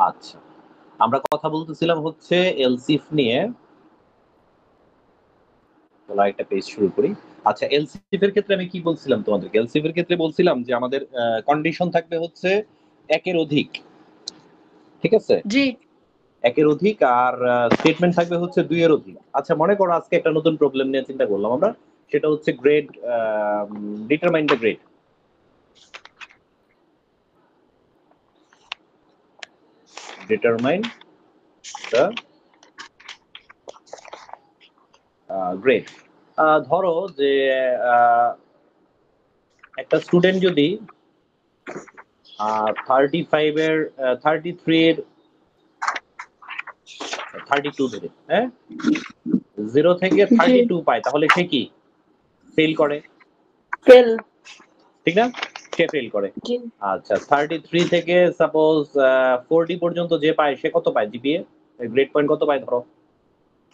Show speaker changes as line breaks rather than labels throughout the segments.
আচ্ছা, আমরা কথা বলতেছিলাম হচ্ছে এলসিফ নিয়ে। চলো একটা পেজ শুরু করি। আচ্ছা, এলসিফ এর ক্ষেত্রে আমি কি বলছিলাম তোমাদেরকে? এলসিফ এর ক্ষেত্রে বলছিলাম যে আমাদের কন্ডিশন থাকবে হচ্ছে একের অধিক, ঠিক আছে?
জি
একের অধিক, আর স্টেটমেন্ট থাকবে হচ্ছে দুইয়ের অধিক। আচ্ছা, মনে করো আজকে একটা নতুন প্রবলেম নিয়ে চিন্তা করলাম আমরা, সেটা হচ্ছে grade, determine the grade. Determine the grade. ধরো যে একটা স্টুডেন্ট যদি 35 এর 33 এর 32 ধরে, হ্যাঁ, 0 থেকে 32 পায়, তাহলে সে কি ফেল করে?
ফেল।
ঠিক না? সে ফেল করে।
জি
আচ্ছা, 33 থেকে সাপোজ 40 পর্যন্ত যে পায় সে কত পায় জিপিএ? গ্রেড পয়েন্ট কত পায়?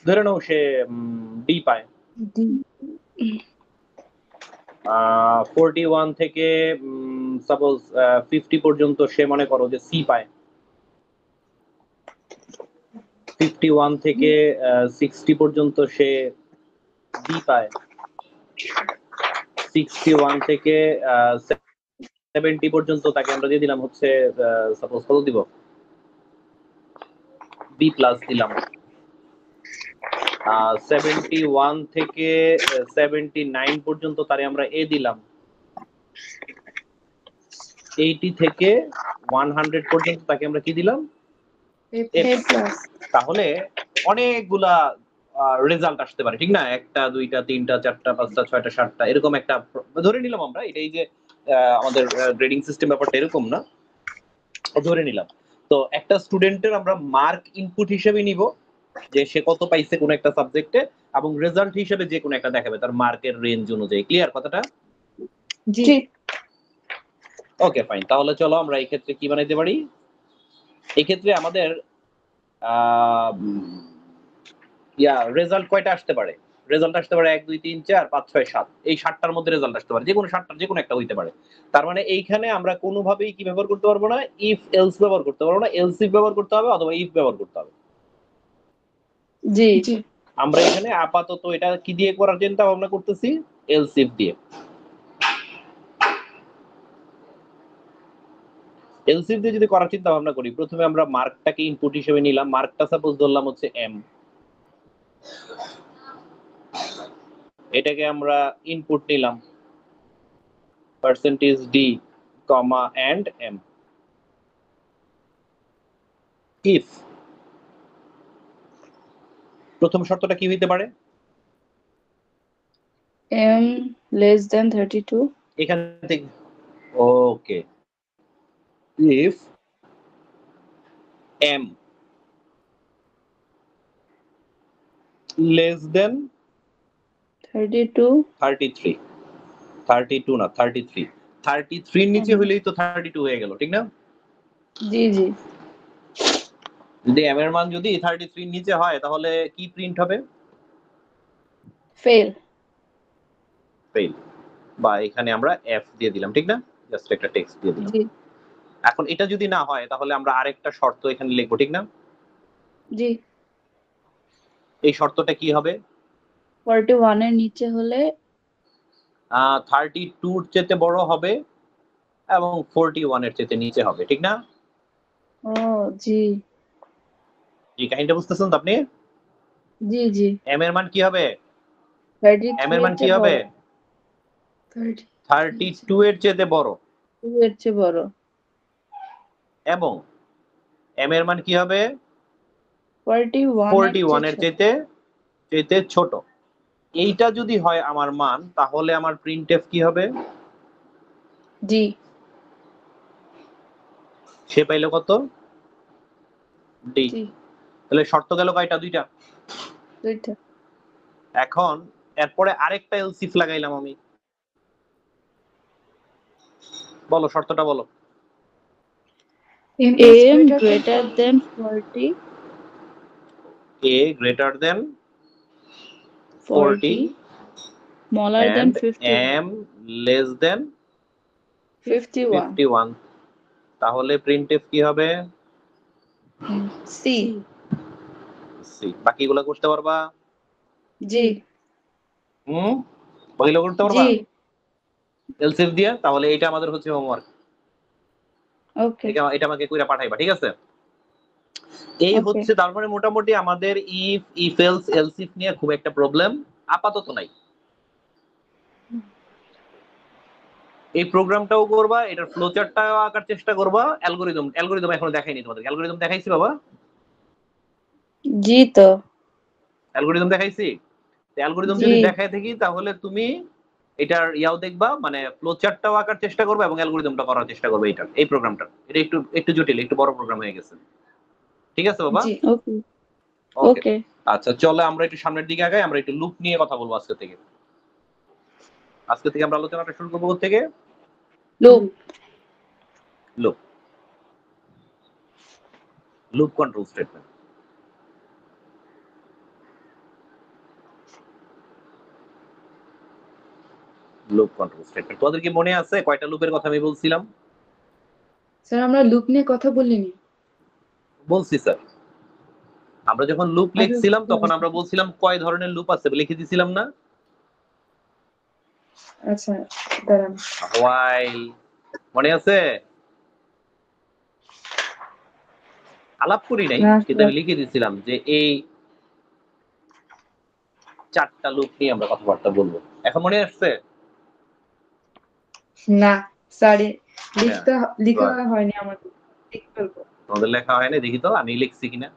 ধরে নাও সে ডি পায়। 41 থেকে সাপোজ 50 পর্যন্ত সে মনে করো যে সি পায়। 51 থেকে 60 পর্যন্ত সে বি পায়। 61 থেকে 70 পর্যন্ত তাকে আমরা দিয়ে দিলাম হচ্ছে সাপোজ কত দিব? বি প্লাস দিলাম। 71 থেকে 79 পর্যন্ত তারে আমরা এ দিলাম। 80 থেকে 100 পর্যন্ত তাকে আমরা কি দিলাম? এ প্লাস। তাহলে অনেকগুলা রেজাল্ট আসতে পারে, ঠিক না? একটা, দুইটা, তিনটা, চারটা, পাঁচটা, ছয়টা, সাতটা, এরকম একটা ধরে নিলাম আমরা। এটাই যে আমাদের গ্রেডিং সিস্টেম ব্যাপারটা এরকম না, ধরে নিলাম। তো একটা স্টুডেন্টের আমরা মার্ক ইনপুট হিসেবে নিব যে সে কত পাইছে কোন একটা সাবজেক্টে, এবং রেজাল্ট হিসেবে যে কোনো একটা দেখাবে তার মার্কের রেঞ্জ অনুযায়ী। ক্লিয়ার কথাটা?
জি
ওকে, ফাইন। তাহলে চলো আমরা এই ক্ষেত্রে কি বানাইতে পারি। এই ক্ষেত্রে আমাদের রেজাল্ট কয়টা আসতে পারে? রেজাল্ট আসতে পারে 1 2 3 4 5 6 7, এই 7টার মধ্যে রেজাল্ট আসতে পারে, যে কোনো 7টার যে কোনো একটা হইতে পারে। তার মানে এইখানে আমরা কোনোভাবেই কি ব্যবহার করতে পারবো না? ইফ এলস ব্যবহার করতে পারবো না, এলসিফ ব্যবহার করতে হবে অথবা ইফ ব্যবহার করতে হবে।
জি জি
আমরা এখানে আপাতত এটা কি দিয়ে করার চিন্তা ভাবনা করতেছি? এলসিফ দিয়ে। এলসিফ দিয়ে যদি করার চিন্তা ভাবনা করি, প্রথমে আমরা মার্কটাকে ইনপুট হিসেবে নিলাম। মার্কটা সাপোজ ধরলাম হচ্ছে এম, এটাকে আমরা ইনপুট নিলাম percentage D comma and M. If প্রথম শর্তটা কি হইতে পারে?
M less than 32।
এখান থেকে okay, if M less than
32
33, 32 না 33, 33 নিচে হলেই তো 32 হয়ে গেল, ঠিক না?
জি জি
যদি এম এর মান যদি 33 নিচে হয় তাহলে কি প্রিন্ট হবে?
ফেল।
ফেল। বা এখানে আমরা এফ দিয়ে দিলাম, ঠিক না? জাস্ট একটা টেক্সট দিয়ে দিলাম।
জি
এখন এটা যদি না হয় তাহলে আমরা আরেকটা শর্ত এখানে লিখবো, ঠিক না?
জি
এই শর্তটা কি হবে?
41 এর নিচে হলে
32 এর চেয়ে বড় হবে এবং 41 এর চেয়ে নিচে হবে, ঠিক না?
ও জি
জি, কাহিনীটা বুঝতেছেন তো আপনি?
জি জি
এম এর মান কি হবে?
33
এম এর মান
এর
কি
চেয়ে
হবে?
বড়।
32 এর চেয়ে বড়।
32 এর চেয়ে বড়।
এবং এম এর মান কি হবে?
41
এর চেয়ে ছোট। এইটা যদি হয় আমার মান, তাহলে আমার প্রিন্টএফ কি হবে?
জি
সে পাইলো কত? ডি।
জি
তাহলে শর্ত গেল কয়টা? দুইটা।
দুইটা।
এখন এরপরে আরেকটা এলসিফ লাগাইলাম আমি। বলো শর্তটা বলো।
M greater than 40,
A greater than
40 smaller than
and
51,
m less than
51
51। তাহলে প্রিন্টএফ কি হবে?
সি
সি বাকিগুলো করতে পারবা?
জি
বাকিগুলো করতে পারবা
জি
এলসিএফ দিয়ে? তাহলে এটা আমাদের হচ্ছে হোমওয়ার্ক।
ওকে
এটা আমাকে কইরা পাঠাইবা, ঠিক আছে? এই
ওকে
হচ্ছে তারপরে মোটামুটি আমাদের ইফ এলস এলসিফ নিয়ে খুব একটা প্রবলেম আপাতত নাই। এই প্রোগ্রামটাও করবা, এটার ফ্লোচার্টটাও আঁকার চেষ্টা করবা। অ্যালগরিদম এখনো দেখাইনি তোমাদের। অ্যালগরিদম দেখাইছি বাবা?
জি তো
অ্যালগরিদম দেখাইছি? অ্যালগরিদম
জি
যদি দেখায় থাকি তাহলে তুমি এটার ইয়াও দেখবা, মানে ফ্লোচার্টটাও আঁকার চেষ্টা করবে এবং অ্যালগরিদমটা করার চেষ্টা করবে। এই প্রোগ্রামটা এটা একটু একটু জটিল, একটু বড় প্রোগ্রাম হয়ে গেছে। ঠিক আছে বাবা?
জি ওকে
ওকে।
ওকে
আচ্ছা চলো আমরা একটু সামনের দিকে আগাই, আমরা একটু লুপ নিয়ে কথা বলবো আজকে থেকে। আজকে থেকে আমরা আলোচনাটা শুরু করবো থেকে
loop
loop loop control statement. Loop control statement তোমাদের কি মনে আছে কয়টা লুপের কথা আমি বলছিলাম?
স্যার আমরা লুপ নিয়ে কথা বলিনি।
বলছি স্যার, আমরা যখন লুপ
আচ্ছা,
লিখছিলাম তখন আমরা বলছিলাম কয় ধরনের লুপ আছে লিখে দিছিলাম না?
আচ্ছা দাঁড়ান।
হোয়াইল, মনে আছে? আলাপ করি নাই
না
কিন্তু আমি লিখে দিছিলাম যে এই 4টা লুপ নিয়ে আমরা কথাবার্তা বলবো। এখন মনে আসছে?
না স্যার লেখা হয়নি আমাদের, লিখে ফেলবো।
তোমাদের লেখা হয়নি? দেখি তো আমি লিখছি কিনা।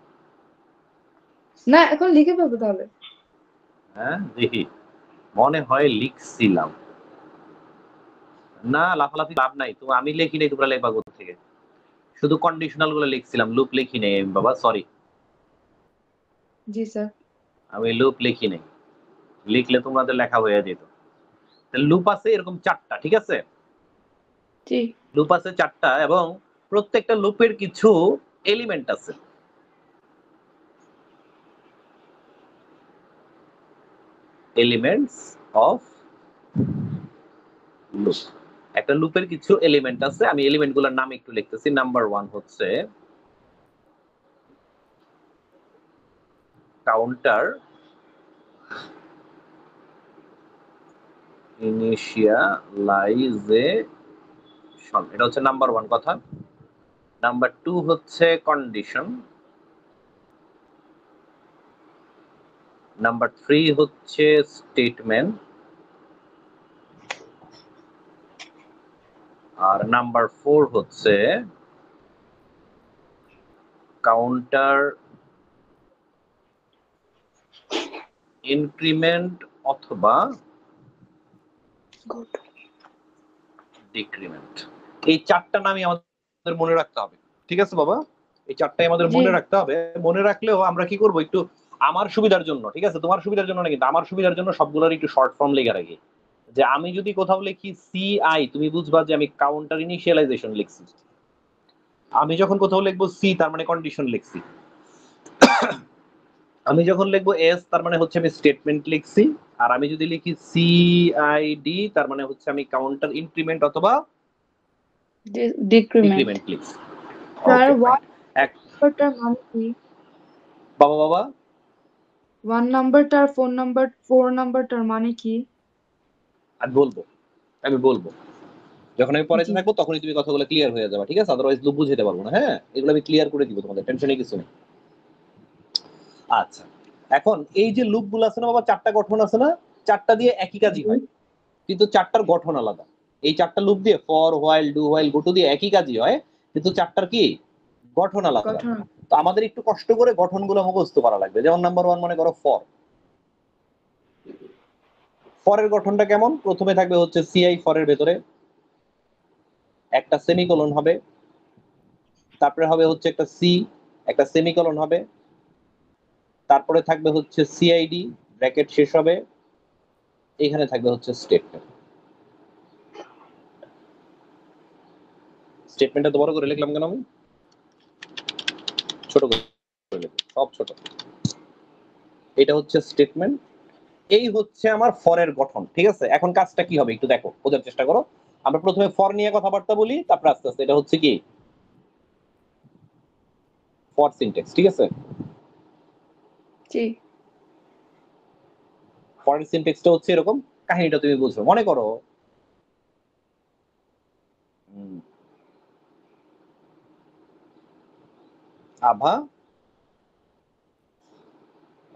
না এখন লিখে ফেলবো তাহলে।
হ্যাঁ দেখি, মনে হয় লিখছিলাম। না লাফালাফি লাভ নাই, তো আমি লিখি নাই, তোমরা লেখবা কোথা থেকে? শুধু কন্ডিশনাল গুলো লিখছিলাম, লুপ লিখি নাই আমি বাবা, সরি।
জি স্যার।
আমি লুপ লিখি নাই, লিখলে তোমাদের লেখা হয়ে যেত। লুপ আছে এরকম 4টা, ঠিক আছে?
জি
লুপ আছে 4টা এবং প্রত্যেকটা লুপের কিছু এলিমেন্ট আছে। Elements of loop. একটা লুপের কিছু এলিমেন্ট আছে, আমি এলিমেন্ট গুলোর নাম একটু লিখতেছি। নাম্বার 1 হচ্ছে কাউন্টার ইনিশিয়ালাইজেশন, এটা হচ্ছে নাম্বার 1 কথা। নাম্বার 2 হচ্ছে কন্ডিশন। নাম্বার 3 হচ্ছে স্টেটমেন্ট। আর নাম্বার 4 হচ্ছে কাউন্টার ইনক্রিমেন্ট অথবা ডিক্রিমেন্ট। এই 4টা নামই আমাদের মনে রাখতে হবে, ঠিক আছে বাবা? এই 4টাই আমাদের
জি।
মনে রাখতে হবে। মনে রাখলেও আমরা কি করব, একটু আমার সুবিধার জন্য, ঠিক আছে? তোমার সুবিধার জন্য না, কিন্তু আমার সুবিধার জন্য সবগুলোর একটু শর্ট ফর্ম লেখা রাখি। যে আমি যদি কোথাও লিখি সিআই, তুমি বুঝবা যে আমি কাউন্টার ইনিশিয়ালাইজেশন লিখছি। আমি যখন কোথাও লিখবো সি, তার মানে কন্ডিশন লিখছি। আমি যখন লিখবো এস, তার মানে হচ্ছে আমি স্টেটমেন্ট লিখছি। আর আমি যদি লিখি সিআইডি, তার মানে হচ্ছে আমি কাউন্টার ইনক্রিমেন্ট অথবা
ডিক্রিমেন্ট
ডিক্রিমেন্ট লিখছি।
স্যার
এক
নাম্বারটার মানে কি?
বাবা
1 নাম্বারটার 4 নাম্বারটার মানে কি?
আমি বলবো যখন আমি পড়াইতে
জি।
থাকবো তখনই তুমি কথাগুলো ক্লিয়ার হয়ে যাবে, ঠিক আছে? আদারওয়াইজ লুপ বুঝাইতে পারবো না। হ্যাঁ, এগুলো আমি ক্লিয়ার করে দিব, তোমাদের টেনশনে কিছু নেই। আচ্ছা, এখন এই যে লুপ গুলো আছে না বাবা, 4টা গঠন আছে না? 4টা দিয়ে একই কাজই হয়, কিন্তু 4টার গঠন আলাদা। এই 4টা লুপ দিয়ে for, while, do while, go to দিয়ে একই কাজই হয়, কিন্তু 4টার কি গঠন আলাদা।
গঠন।
তো আমাদের একটু কষ্ট করে গঠনগুলো মুখস্থ করা লাগবে। যেমন নাম্বার 1 মনে করো ফর। ফরের গঠনটা কেমন? প্রথমে থাকবে হচ্ছে সিআই, ফরের ভেতরে একটা সেমিকোলন হবে, তারপরে হবে হচ্ছে একটা সি, একটা সেমিকোলন হবে, তারপরে থাকবে হচ্ছে সিআইডি, ব্র্যাকেট শেষ হবে, এখানে থাকবে হচ্ছে স্টেটমেন্ট। স্টেটমেন্টটা তো বড় করে লিখলাম কেন? আমি ছোট করে লিখলাম, সব ছোট। এটা হচ্ছে স্টেটমেন্ট, এই হচ্ছে আমার ফরের গঠন, ঠিক আছে? এখন কাজটা কি হবে একটু দেখো, বোঝার চেষ্টা করো। আমরা প্রথমে ফর নিয়ে কথাবার্তা বলি, তারপর আস্তে আস্তে এটা হচ্ছে কি ফর সিনট্যাক্স, ঠিক আছে?
জি
ফর সিনট্যাক্সটা হচ্ছে এরকম, কাহিনীটা তুমি বুঝো। মনে করো আভা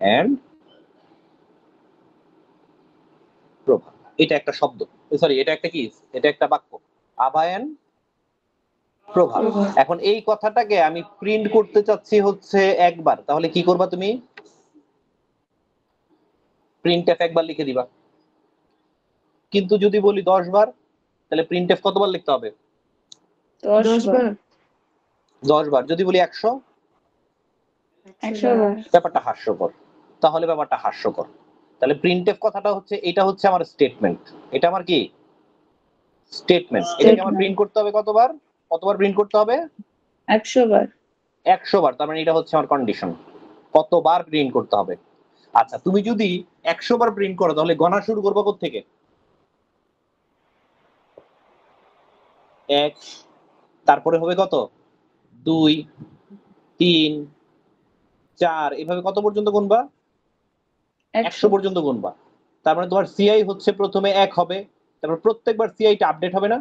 এন্ড প্রভা, এটা একটা শব্দ, সরি এটা একটা কি, এটা একটা বাক্য, আভা এন্ড প্রভা।
প্রভা।
এখন এই কথাটাকে আমি প্রিন্ট করতে চাচ্ছি হচ্ছে একবার, তাহলে কি করবা তুমি? প্রিন্টএফ একবার লিখে দিবা। কিন্তু যদি বলি 10 বার, তাহলে প্রিন্টএফ কতবার লিখতে হবে?
10 বার।
10 বার। যদি বলি 100,
100 বার।
ব্যাপারটা হাস্যকর। তাহলে ব্যাপারটা হাস্যকর। তাহলে প্রিন্টএফ কথাটা হচ্ছে, এটা হচ্ছে আমার স্টেটমেন্ট। এটা আমার কি স্টেটমেন্ট। এটাকে আমার প্রিন্ট করতে হবে কতবার? কতবার প্রিন্ট করতে হবে?
100 বার।
100 বার। তার মানে এটা হচ্ছে আমার কন্ডিশন, কতবার প্রিন্ট করতে হবে। আচ্ছা, তুমি যদি 100 বার প্রিন্ট করো, তাহলে গণা শুরু করবো কোত্থেকে? 1, তারপরে হবে কত? 2, 3, 4, এভাবে কত পর্যন্ত গুনবা? 100 পর্যন্ত গুনবা। তার মানে তোমার সিআই হচ্ছে প্রথমে 1 হবে, তারপর প্রত্যেকবার সিআইটা আপডেট হবে না?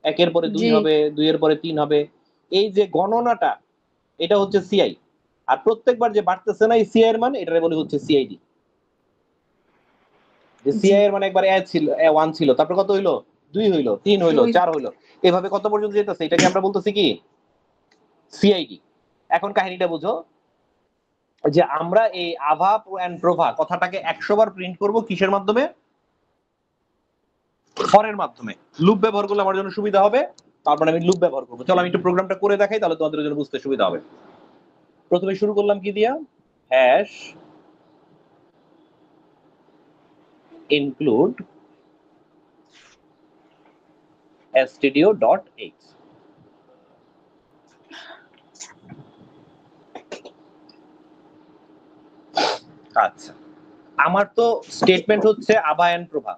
1 এর পরে 2
জি।
হবে, 2 এর পরে 3 হবে। এই যে গণনাটা, এটা হচ্ছে সিআই। আর প্রত্যেকবার যে বাড়তেছে না এই সিআই এর মান, এটারে বলে হচ্ছে সিআইডি। যে সিআই এর মানে একবার এ ছিল, 1 ছিল, তারপর কত হইলো? 2 হইলো, 3 হইলো, 4 হইলো, এভাবে কত পর্যন্ত যেতেছে, এটাকে আমরা বলতেছি কি সিআইডি। এখন কাহিনীটা বুঝো, যে আমরা এই আভা এন্ড প্রভা কথাটাকে 100 বার প্রিন্ট করব কিসের মাধ্যমে? ফরের মাধ্যমে। লুপ ব্যবহার করলে আমার জন্য সুবিধা হবে, তারপর আমি লুপ ব্যবহার করব। চলো আমি একটু প্রোগ্রামটা করে দেখাই, তাহলে তোমাদের জন্য বুঝতে সুবিধা হবে। প্রথমে শুরু করলাম কি দিয়া? Hash include stdio.h। আচ্ছা, আমার তো স্টেটমেন্ট হচ্ছে আভা এন্ড প্রভা,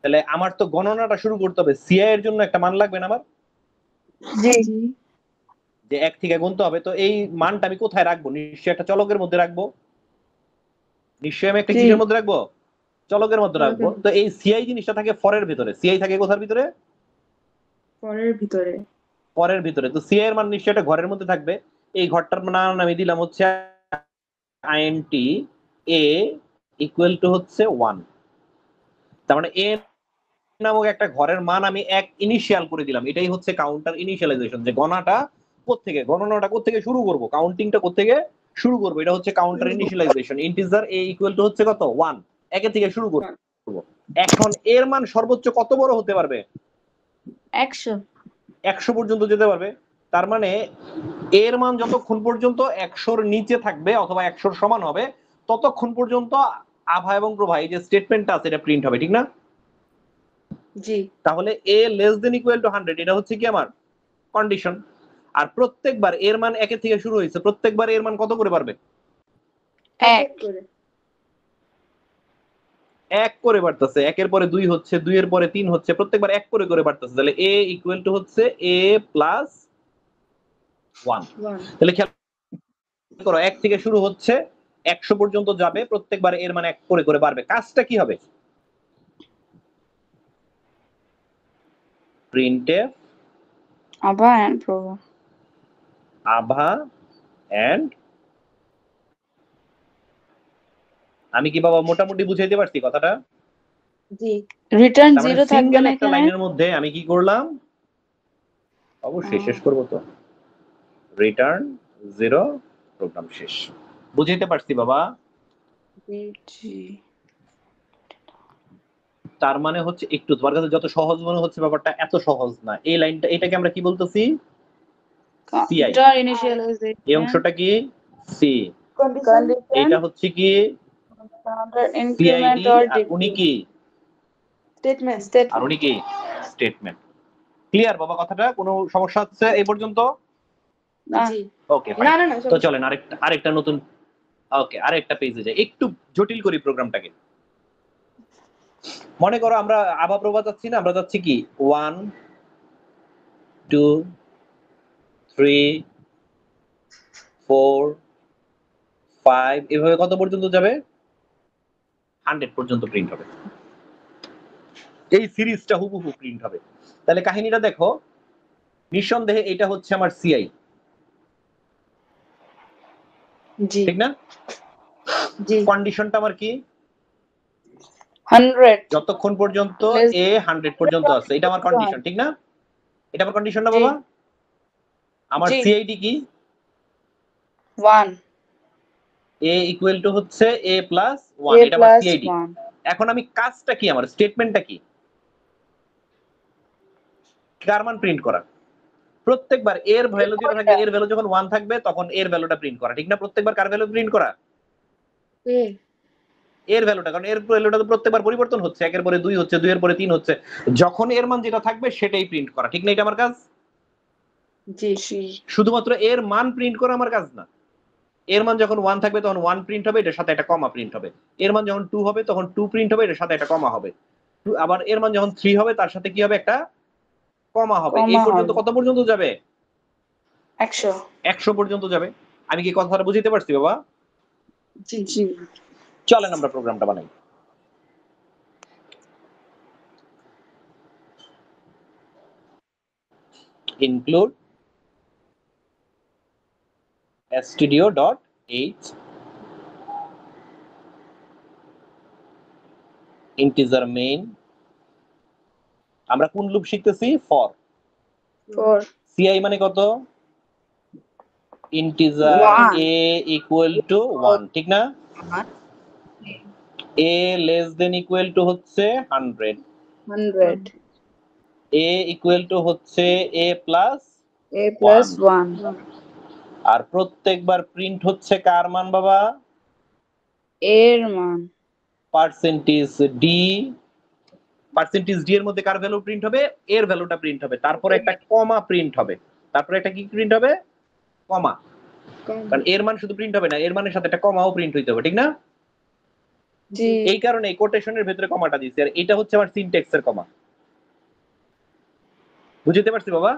তাহলে আমার তো গণনাটা শুরু করতে হবে। সিআই এর জন্য একটা মান লাগবে না আমার?
জি
যে 1 থেকে গুনতে হবে, তো এই মানটা আমি কোথায় রাখবো? নিশ্চয়ই একটা চলকের মধ্যে রাখবো। নিশ্চয়ই আমি একটা
জি।
কিসের মধ্যে রাখবো? চলকের মধ্যে রাখবো। তো এই সিআই জিনিসটা থাকে ফরের ভিতরে। সিআই থাকে কোথার ভিতরে?
পরের ভিতরে।
ফরের ভিতরে। তো সিআই এর মান নিশ্চয়ই একটা ঘরের মধ্যে থাকবে। এই ঘরটার নাম আমি দিলাম হচ্ছে int a ইকুয়াল টু হচ্ছে 1। তার মানে a নামক একটা ঘরের মান আমি 1 ইনিশিয়াল করে দিলাম। এটাই হচ্ছে কাউন্টার ইনিশিয়ালাইজেশন, যে গণনাটা কোত্থেকে শুরু করব, কাউন্টিংটা কোত্থেকে শুরু করব, এটা হচ্ছে counter initialisation. Integer a equal to হচ্ছে কত? 1, 1 থেকে শুরু করব। এখন এর মান সর্বোচ্চ কত বড় হতে পারবে?
100।
100 পর্যন্ত যেতে পারবে। তার মানে এর মান যতক্ষণ পর্যন্ত 100-র নিচে থাকবে অথবা 100-র সমান হবে, ততক্ষণ পর্যন্ত আভা এবং প্রভা এই যে স্টেটমেন্টটা আছে এটা প্রিন্ট হবে, ঠিক না?
জি।
তাহলে a less than equal to 100, এটা হচ্ছে কি আমার কন্ডিশন। আর প্রত্যেকবার এর মান 1 থেকে শুরু হয়েছে, প্রত্যেকবার এর মান কত করে বাড়বে?
1
করে।
1 করে বাড়তেছে। 1 এর পরে 2 হচ্ছে, 2 এর পরে 3 হচ্ছে, প্রত্যেকবার 1 করে বাড়তেছে। তাহলে a ইকুয়াল টু হচ্ছে a প্লাস 1। তাহলে খেয়াল করো, 1 থেকে শুরু হচ্ছে, 100 পর্যন্ত যাবে, প্রত্যেকবার এর মান 1 করে বাড়বে। কাজটা কি হবে? printf
আভা এন্ড প্রভা।
আভা এন্ড, আমি কি বাবা মোটামুটি বুঝাইতে পারছি কথাটা?
জি।
রিটার্ন
তার মানে
0 থাকবে
সিঙ্গেল
না
একটা
এখানে?
লাইনের মধ্যে আমি কি করলাম? অবশ্যই শেষ করব তো। রিটার্ন 0, প্রোগ্রাম শেষ। বুঝাইতে পারছি বাবা?
জি।
তার মানে হচ্ছে একটু তোমার কাছে যত সহজ মনে হচ্ছে ব্যাপারটা এত সহজ না। এই লাইনটা, এটাকে আমরা কি বলতেছি? সিআই।
Counter initialisation.
এই অংশটা কি? সি।
কন্ডিশন।
এটা হচ্ছে কি?
Counter increment
CID.
অর
আর উনি কি?
স্টেটমেন্ট।
আর উনি কি? স্টেটমেন্ট। ক্লিয়ার বাবা কথাটা? কোনো সমস্যা হচ্ছে এই পর্যন্ত?
জি।
Okay fine. তো চলেন আরেকটা নতুন, ওকে আরেকটা পেজে যাই, একটু জটিল করি প্রোগ্রামটাকে। মনে করো আমরা আভা প্রভা যাচ্ছি না, আমরা যাচ্ছি কি 1 2 3 4 5 এভাবে কত পর্যন্ত যাবে 100 পর্যন্ত প্রিন্ট হবে। এই সিরিজটা হুবহু প্রিন্ট হবে। তাহলে কাহিনীটা দেখো, নিঃসন্দেহে এটা হচ্ছে আমার সিআই,
জি
ঠিক না?
জি
কন্ডিশনটা আমার কি?
100
যতক্ষণ পর্যন্ত
Less
এ 100 পর্যন্ত আছে, এটা আমার কন্ডিশন, ঠিক না? এটা আমার কন্ডিশন না
জি।
বাবা? আমার
জি।
সিআইডি কি?
1
এ ইকুয়াল টু হচ্ছে এ প্লাস 1,
a
এটা আমার
plus
সিআইডি।
1
এখন আমি কাজটা কি, আমার স্টেটমেন্টটা কি? কার মান প্রিন্ট করা। প্রত্যেকবার এর ভ্যালু যেটা থাকবে, এর ভ্যালু যখন 1 থাকবে তখন এর ভ্যালুটা প্রিন্ট করা, ঠিক না? প্রত্যেকবার কার ভ্যালু প্রিন্ট করা?
a
এর ভ্যালুটা, কারণ এর ভ্যালুটা তো প্রত্যেকবার পরিবর্তন হচ্ছে, 1 এর পরে 2 হচ্ছে, 2 এর পরে 3 হচ্ছে, যখন এর মান যেটা থাকবে সেটাই প্রিন্ট করা, ঠিক না? এটা আমার কাজ।
জি
জি
শুধুমাত্র এর মান প্রিন্ট করা আমার কাজ না। এর মান যখন 1 থাকবে তখন 1 প্রিন্ট হবে, এটার সাথে একটা কমা প্রিন্ট হবে। এর মান যখন 2 হবে তখন 2 প্রিন্ট হবে, এটার সাথে একটা কমা হবে। আবার এর মান যখন 3 হবে তার সাথে কি হবে, একটা কমা হবে। এই
কমা
পর্যন্ত
হবে।
কত পর্যন্ত যাবে?
100
100 পর্যন্ত যাবে। আমি কি কথাটা বুঝতে পারছি বাবা?
জি জি
চলেন আমরা প্রোগ্রামটা বানাই। include stdio.h integer main। আমরা কোন লুপ শিখতেছি? ফর।
4
ci মানে কত? Integer
One.
a equal two 1, ঠিক না? a less than equal to হচ্ছে 100,
100
a ইকুয়াল টু হচ্ছে a প্লাস
a plus 1
আর প্রত্যেকবার প্রিন্ট হচ্ছে কার মান বাবা?
এর মান
পার্সেন্টেজ ডি। পার্সেন্টেজ ডি এর মধ্যে কার ভ্যালু প্রিন্ট হবে? এর ভ্যালুটা প্রিন্ট হবে, তারপরে একটা কমা প্রিন্ট হবে, তারপরে একটা কি প্রিন্ট হবে? কমা। কারণ এর মান শুধু প্রিন্ট হবে না, এর মানের সাথে একটা কমাও প্রিন্ট হইতে হবে, ঠিক না?
জি
এই কারণে এই কোটেশনের ভিতরে কমাটা দিয়েছি, আর এটা হচ্ছে আমার সিনট্যাক্সের কমা। বুঝতে পারছি বাবা?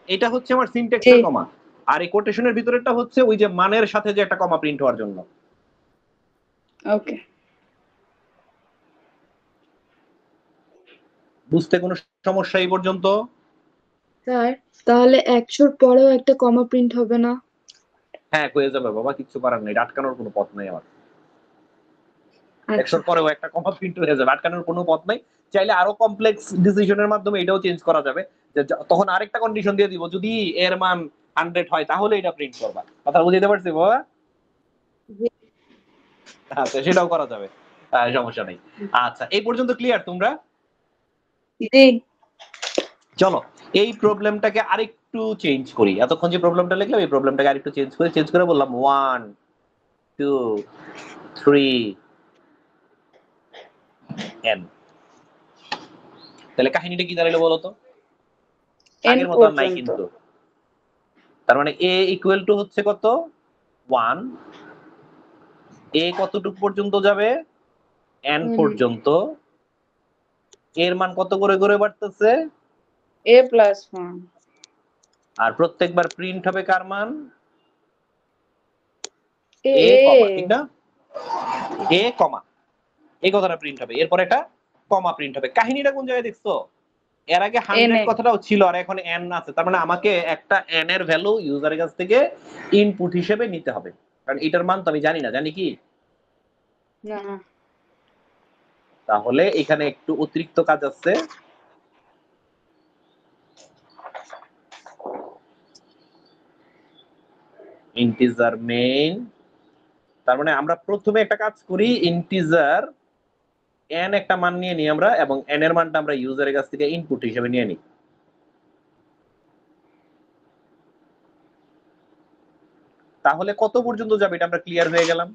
এটা হচ্ছে আমার সিনট্যাক্সের
জি।
কমা, আর এই কোটেশনের ভিতরেরটা হচ্ছে ওই যে মানের সাথে যে একটা কমা প্রিন্ট হওয়ার জন্য।
ওকে
বুঝতে কোনো সমস্যা এই পর্যন্ত?
স্যার তাহলে 100-র পরেও একটা কমা প্রিন্ট হবে না?
হ্যাঁ, হয়ে যাবে বাবা, কিছু করার নেই, আটকানোর কোনো পথ নাই আমার।
আচ্ছা
100 পরেও একটা কমা প্রিন্ট হয়ে যাবে, আটকানোর কোনো পথ নাই। চাইলে আরো কমপ্লেক্স ডিসিশনের মাধ্যমে এটাও চেঞ্জ করা যাবে, যে তখন আরেকটা কন্ডিশন দিয়ে দিব, যদি এর মান 100 হয় তাহলে এটা প্রিন্ট করবা। কথা বুঝতে পারছি বাবা?
জি।
আচ্ছা, সেটাও করা যাবে, সমস্যা নেই। আচ্ছা, এই পর্যন্ত ক্লিয়ার তোমরা?
জি
চলো এই প্রবলেমটাকে আরেকটু চেঞ্জ করি। এতক্ষণ যে প্রবলেমটা লিখলাম এই প্রবলেমটাকে আরেকটু চেঞ্জ করে বললাম 1 2 3 n। তাহলে কাহিনীটা কি দাঁড়ালো বলো তো?
n
আগের মতো আর নাই
পর্যন্ত
কিন্তু। তার মানে a ইকুয়াল টু হচ্ছে কত? 1। a কতটুকু পর্যন্ত যাবে? n পর্যন্ত। এর মান কত করে করে বাড়তেছে?
a plus 1
আর প্রত্যেকবার প্রিন্ট হবে কার মান?
a
a কমা, ঠিক না? a কমা, এই কথাটা প্রিন্ট হবে, এরপর একটা কমা প্রিন্ট হবে। কাহিনীটা কোন জায়গায় দেখছো? এর আগে 100 কথাটাও ছিল আর এখন n আছে, তার মানে আমাকে একটা n এর ভ্যালু ইউজারের কাছ থেকে ইনপুট হিসেবে নিতে হবে, কারণ এটার মান তো আমি জানি না, জানি কি?
না
তাহলে এখানে একটু অতিরিক্ত কাজ আছে। ইন্টিজার মেইন, তার মানে আমরা প্রথমে একটা কাজ করি, ইন্টিজার n একটা মান নিয়ে নিই আমরা, এবং n এর মানটা আমরা ইউজারের কাছ থেকে ইনপুট হিসেবে নিয়ে নিই। তাহলে কত পর্যন্ত যাবে এটা আমরা ক্লিয়ার হয়ে গেলাম।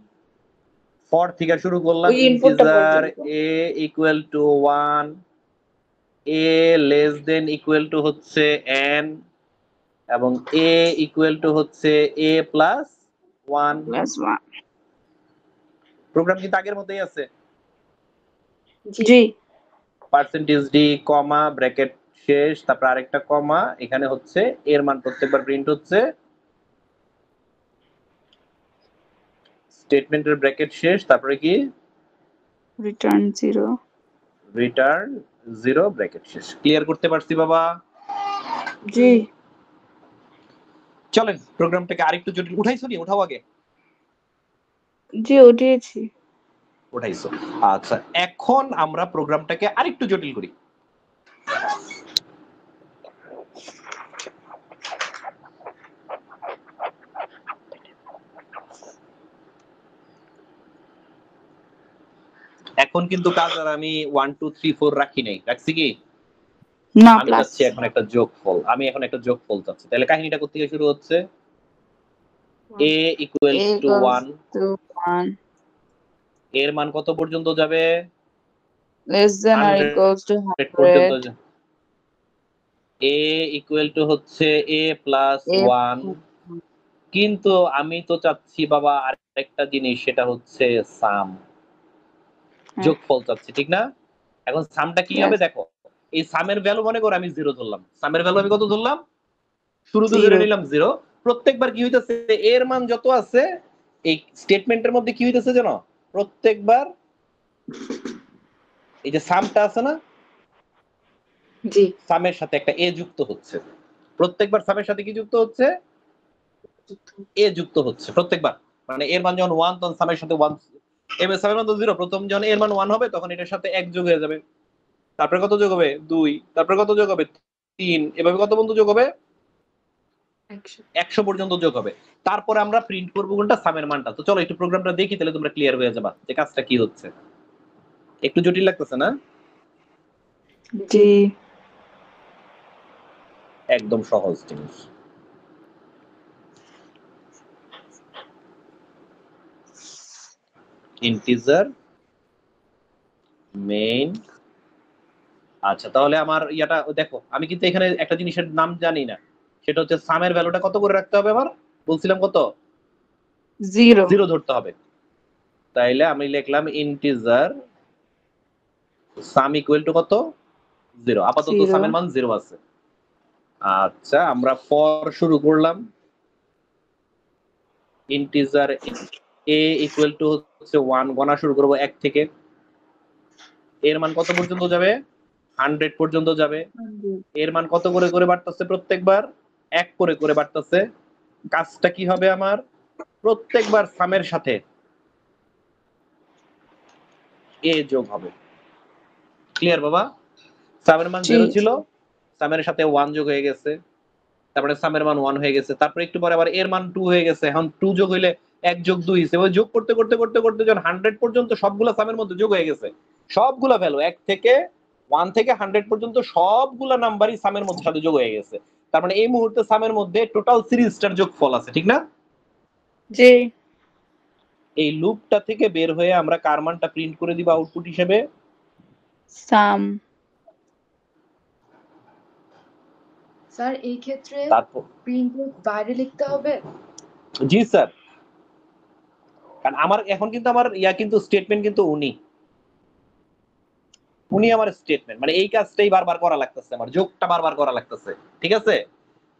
ফর থেকে শুরু করলাম,
ওই ইনপুটটা
ইন্টিজার
পর্যন্ত
a equal two 1, a less than equal to হচ্ছে n, এবং a ইকুয়াল টু হচ্ছে a প্লাস 1।
plus 1
প্রোগ্রাম কিন্তু আগের মতোই আছে।
জি
পার্সেন্টেজ ডি কমা ব্র্যাকেট শেষ, তারপর আরেকটা কমা, এখানে হচ্ছে এর মান প্রত্যেকবার প্রিন্ট হচ্ছে স্টেটমেন্টের ব্র্যাকেট শেষ, তারপরে কি
রিটার্ন 0
রিটার্ন 0 ব্র্যাকেট শেষ। ক্লিয়ার করতে পারছি বাবা?
জি
চলেন প্রোগ্রামটাকে আরেকটু জটিল উঠাইছো নি? উঠাও আগে।
জি উঠিয়েছি।
উঠাইছো, আচ্ছা। এখন আমরা প্রোগ্রামটাকে আরেকটু জটিল করি। এখন কিন্তু কাজ আর আমি 1 2 3 4 রাখি নাই, রাখছি কি?
না
আমি
প্লাস
চাচ্ছি এখন একটা যোগফল, আমি এখন একটা যোগফল চাচ্ছি। তাহলে কাহিনীটা কোথা থেকে শুরু হচ্ছে? a equals to 1,
1
এর মান কত পর্যন্ত যাবে?
less than or
100
equals to
পর্যন্ত
100
a equal to হচ্ছে a plus
a
1, কিন্তু আমি তো চাচ্ছি বাবা আরেকটা জিনিস, সেটা হচ্ছে সাম, যোগফল চাচ্ছি, ঠিক না? এখন সামটা কি হবে দেখো, এই সামের ভ্যালু মনে করো আমি 0 ধরলাম। সামের ভ্যালু আমি কত ধরলাম? শুরুতে ধরে নিলাম 0। প্রত্যেকবার কি হইতাছে, এর মান যত আছে এই স্টেটমেন্টের মধ্যে কি হইতাছে জানো? প্রত্যেকবার এই যে সামটা আছে না,
জি
সামের সাথে একটা এ যুক্ত হচ্ছে। প্রত্যেকবার সামের সাথে কি যুক্ত হচ্ছে? এ যুক্ত হচ্ছে প্রত্যেকবার। মানে এর মান যখন 1 তখন সামের সাথে 1, এর সামের মান তো 0, প্রথম যখন এর মান 1 হবে তখন এটার সাথে 1 যোগ হয়ে যাবে। তারপরে কত যোগ হবে? 2, তারপরে কত যোগ হবে? 3, এভাবে কত পর্যন্ত যোগ হবে? 100 পর্যন্ত যোগ হবে। তারপরে আমরা প্রিন্ট করবো কোনটা? সামের মানটা। তো চলো একটু প্রোগ্রামটা দেখি, তাহলে তোমরা ক্লিয়ার হয়ে যাবা যে কাজটা কি হচ্ছে। একটু জটিল লাগতেছে না?
জি
একদম সহজ জিনিস। Integer main. আচ্ছা তাহলে আমার ইয়াটা দেখো, আমি কিন্তু এখানে একটা জিনিসের নাম জানি না, সেটা হচ্ছে সামের ভ্যালুটা কত করে রাখতে হবে আমার? বলছিলাম কত?
0
ধরতে হবে। তাইলে আমি লিখলাম ইন্টিজার সাম ইকুয়াল টু কত? 0। আপাতত
0
সামের মান 0 আছে। আচ্ছা আমরা ফর শুরু করলাম। ইন্টিজার a ইকুয়াল টু হচ্ছে 1, গণা শুরু করব 1 থেকে। এর মান কত পর্যন্ত যাবে? 100 পর্যন্ত যাবে। এর মান কত করে করে বাড়তেছে? প্রত্যেকবার 1 করে করে বাড়তেছে। কাজটা কি হবে আমার? প্রত্যেকবার সামের সাথে এ যোগ হবে। ক্লিয়ার বাবা? সামের মান 0 ছিল, সামের সাথে 1 যোগ হয়ে গেছে, তারপরে সামের মান 1 হয়ে গেছে, তারপরে একটু পরে আবার এর মান 2 হয়ে গেছে। এখন 2 যোগ হইলে 1 যোগ 2 হিসেবে ওই যোগ করতে করতে করতে করতে যখন 100 পর্যন্ত সবগুলা সামের মধ্যে যোগ হয়ে গেছে, সবগুলা ভ্যালু 1 থেকে 100 পর্যন্ত সবগুলা নাম্বারই সামের মধ্যে সাথে যোগ হয়ে গেছে। তার মানে এই মুহূর্তে সামের মধ্যে টোটাল সিরিজটার যোগফল আছে, ঠিক না?
জি
এই লুপটা থেকে বের হয়ে আমরা কার মানটা প্রিন্ট করে দিব আউটপুট হিসেবে?
সাম।
স্যার এই ক্ষেত্রে
তারপর
প্রিন্ট বাইরে লিখতে হবে?
জি স্যার, কারণ আমার এখন কিন্তু আমার কিন্তু স্টেটমেন্ট কিন্তু উনি আমার স্টেটমেন্ট, মানে এই কাজটাই বারবার করা লাগতেছে, আমার যোগটা বারবার করা লাগতেছে, ঠিক আছে?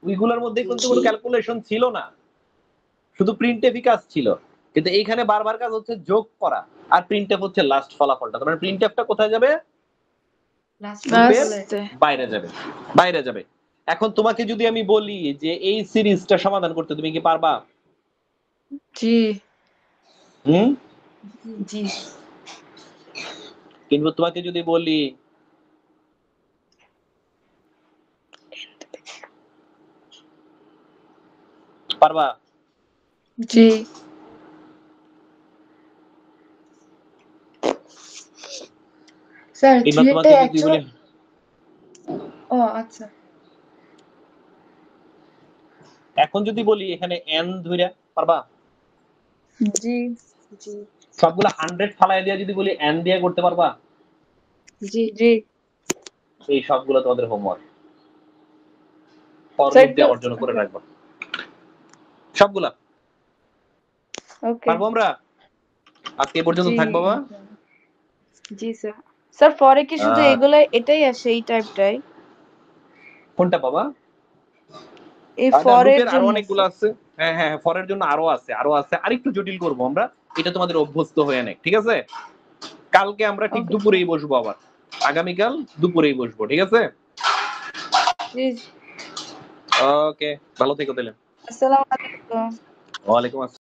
ওইগুলোর মধ্যে কিন্তু কোনো ক্যালকুলেশন ছিল না, শুধু প্রিন্টএফই কাজ ছিল। কিন্তু এইখানে বারবার কাজ হচ্ছে যোগ করা, আর প্রিন্টএফ হচ্ছে লাস্ট ফলাফলটা। কারণ প্রিন্টএফটা কোথায় যাবে? বাইরে যাবে, বাইরে যাবে। এখন তোমাকে যদি আমি বলি যে এই সিরিজটা সমাধান করতে, তুমি কি পারবা?
জি
জি
কিন্তু তোমাকে যদি বলি পারবা?
জি
স্যার
কিংবা তোমাকে যদি বলি,
ও আচ্ছা,
এখন যদি বলি এখানে n ধইরা, পারবা?
জি
জি
সবগুলা 100 ফালায় দিয়া যদি বলি n দিয়ে করতে পারবা?
জি জি
এই সবগুলো তোমাদের হোমওয়ার্ক, ফর
স্যার
লুপ দিয়ে অর্জন করে রাখবা সবগুলা।
ওকে
পারবো আমরা? আজকে এই পর্যন্ত থাকবো বাবা।
জি স্যার। স্যার পরে কি শুধু এগুলা এটাই আসে এই টাইপটাই?
কোনটা বাবা?
এই ফরের
লুপের আরো
জন্য
অনেকগুলো আছে। হ্যাঁ হ্যাঁ, ফরের জন্য আরো আছে, আরো আছে, আরেকটু জটিল করব আমরা। এটা তোমাদের অভ্যস্ত হয়ে নেক, ঠিক আছে? কালকে আমরা ঠিক
Okay.
দুপুরেই বসবো আবার, আগামীকাল দুপুরেই বসবো, ঠিক আছে?
জি।
ওকে, ভালো থেকো তাহলে।
আসসালামু আলাইকুম।
ওয়ালাইকুম আসসালাম।